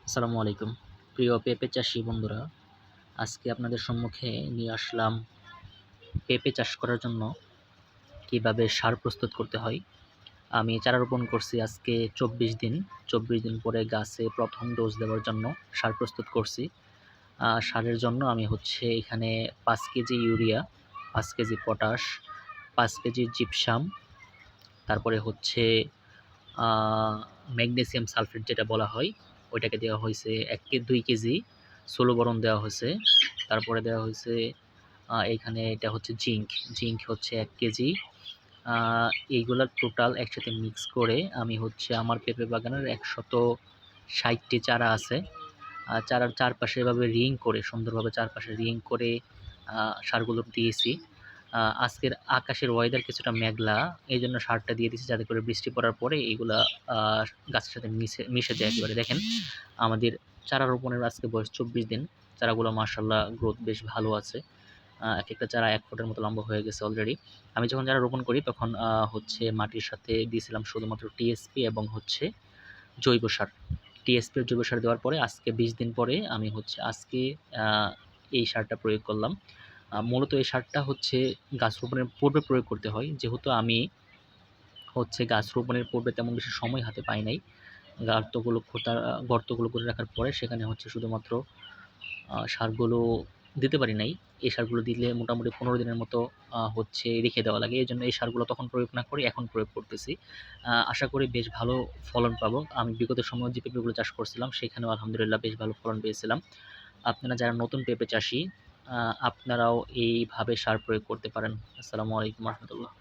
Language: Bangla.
আসসালামু আলাইকুম। প্রিয় পেঁপে চাষী বন্ধুরা, আজকে আপনাদের সম্মুখে নিয়ে আসলাম পেঁপে চাষ করার জন্য কিভাবে সার প্রস্তুত করতে হয়। আমি চারা রোপণ করছি আজকে ২৪ দিন। ২৪ দিন পরে গাছে প্রথম ডোজ দেওয়ার জন্য সার প্রস্তুত করছি। সারের জন্য আমি এখানে ৫ KG urea, ৫ KG potash, ৫ KG gypsum, তারপরে আ ম্যাগনেসিয়াম সালফেট যেটা বলা হয়, ওইটাকে দেওয়া হইছে ২ কেজি, ষোলো বোরন দেওয়া হইছে। তারপরে দেওয়া হইছে এইখানে এটা জিঙ্ক। Zinc ১ KG. আ এইগুলা টোটাল একসাথে মিক্স করে আমি আমার পেঁপে বাগানের ১৬০ টি চারা আছে। চারার চারপাশে এভাবে রিং করে সুন্দরভাবে চারপাশে রিং করে সারগুলো দিয়েছি। আজকের আকাশের ওয়েদার কিছুটা মেঘলা, এইজন্য সারটা দিয়ে দিছি যাতে করে বৃষ্টি পড়ার পরে এইগুলা আ গাছের সাথে মিশে যায় একেবারে। দেখেন আমাদের চারা রোপণের আজকে বয়স ২৪ দিন। চারাগুলো মাশাআল্লাহ গ্রোথ বেশ ভালো আছে। একেকটা চারা ১ ফুটের মতো লম্বা হয়ে গেছে অলরেডি। আমি যখন চারা রোপণ করি তখন মাটির সাথে দিয়েছিলাম শুধুমাত্র টিএসপি এবং জৈব সার। টিএসপি আর জৈব সার দেওয়ার পরে আজকে ২০ দিন পরে আমি আজকে আ এই সারটা প্রয়োগ করলাম। মূলত এই সারটা গাছ রোপণের পূর্বে প্রয়োগ করতে হয়। যেহেতু আমি গাছ রোপণের পূর্বে তেমন বেশি সময় হাতে পাই নাই। গর্তগুলো করে রাখার পরে সেখানে শুধুমাত্র সারগুলো দিতে পারি নাই। এই সারগুলো দিলে মোটামুটি ১৫ দিনের মতো রেখে দেওয়া লাগে। এজন্য এই সারগুলো তখন প্রয়োগ না করে এখন প্রয়োগ করতেছি। আশা করি বেশ ভালো ফলন পাবো। আমি বিগত সময়ে যে পেঁপেগুলো চাষ করছিলাম সেখানেও আলহামদুলিল্লাহ বেশ ভালো ফলন পেয়েছিলাম। আপনারা যারা নতুন পেঁপে চাষী, আপনারাও এইভাবে সার প্রয়োগ করতে পারেন। আসসালামু আলাইকুম ওয়া রাহমাতুল্লাহ।